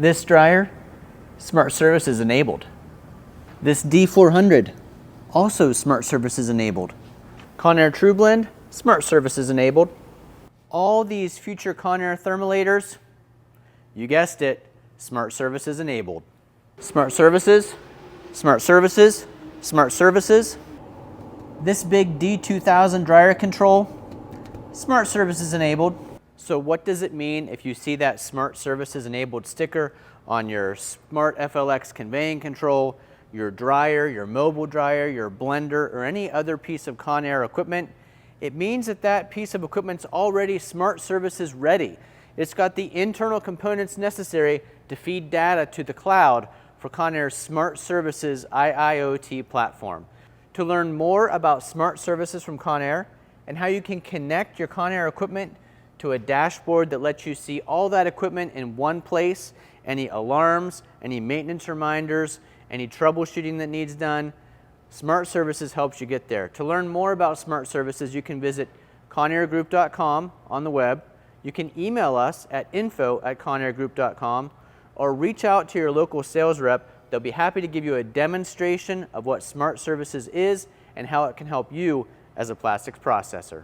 This dryer, SmartServices Enabled. This D400, also SmartServices Enabled. Conair TrueBlend, SmartServices Enabled. All these future Conair thermalators, you guessed it, SmartServices Enabled. Smart Services, Smart Services, Smart Services. This big D2000 dryer control, SmartServices Enabled. So what does it mean if you see that SmartServices Enabled sticker on your Smart FLX conveying control, your dryer, your mobile dryer, your blender, or any other piece of Conair equipment? It means that that piece of equipment's already SmartServices ready. It's got the internal components necessary to feed data to the cloud for Conair's SmartServices IIoT platform. To learn more about SmartServices from Conair and how you can connect your Conair equipment to a dashboard that lets you see all that equipment in one place, any alarms, any maintenance reminders, any troubleshooting that needs done, SmartServices helps you get there. To learn more about SmartServices, you can visit ConairGroup.com on the web. You can email us at info@ConairGroup.com or reach out to your local sales rep. They'll be happy to give you a demonstration of what SmartServices is and how it can help you as a plastics processor.